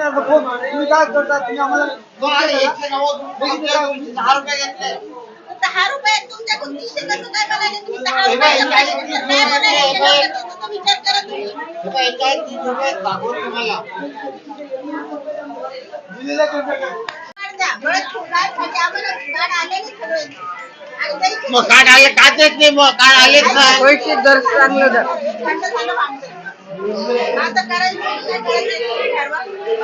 तुम्ही काय करता तुम्ही आम्हाला 10 रुपये घेतले. 10 रुपये तुमच्याकडून 300 कसं काय म्हणाले तुम्ही 10 रुपये विचार करा तुम्ही. दिलेलं तुम्ही द्या. बळच फुगार म्हणजे आम्हाला फुगार आले नाही सगळे. आणि जायचे मग कार्ड आले का देत नाही मग कार्ड आलेच नाही पैसे दर चांगलं दर थंड झालं भांडण. आता करायचं काय करायचं तुम्ही ठरवा.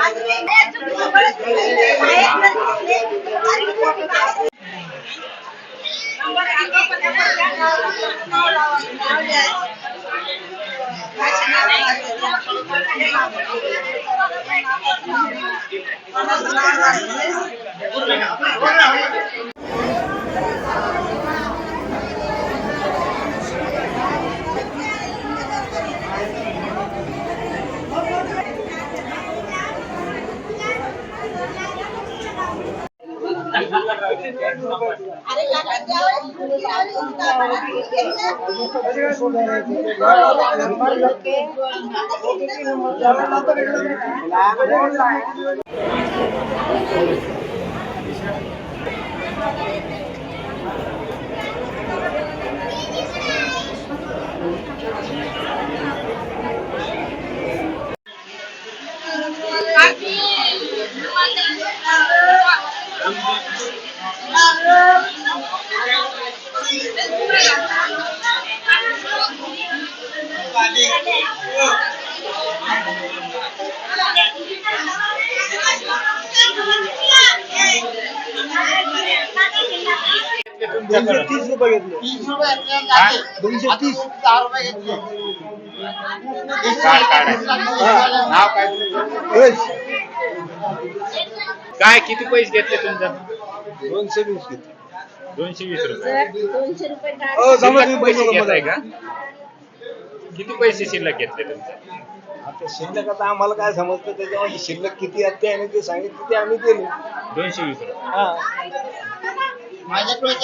आज मी बळच फुगायचे. बाहेर जर दिसले, आज मी कोणी बाहेर नंबर आला पण आपण त्या नाव लावायचं. नाव लिहायचं. अरे काका त्यावेळेस कुठली लावली होती का आपण? ₹230 घेतले 30 रुपये घेतले आणि 230 10 रुपये घेतले. कार्ड कार्ड आहे. नाव काय हेच काय किती पैसे घेतले तुमच्या 220 घेतले 220 रुपये जमा शिल्लक पैसे घेताय का किती पैसे शिल्लक घेतले तुमचे आता शिल्लक आता आम्हाला काय समजतं त्याच्यामध्ये शिल्लक किती असते आणि ते सांगितलं ते आम्ही केले 220 रुपये हा माझ्याकडे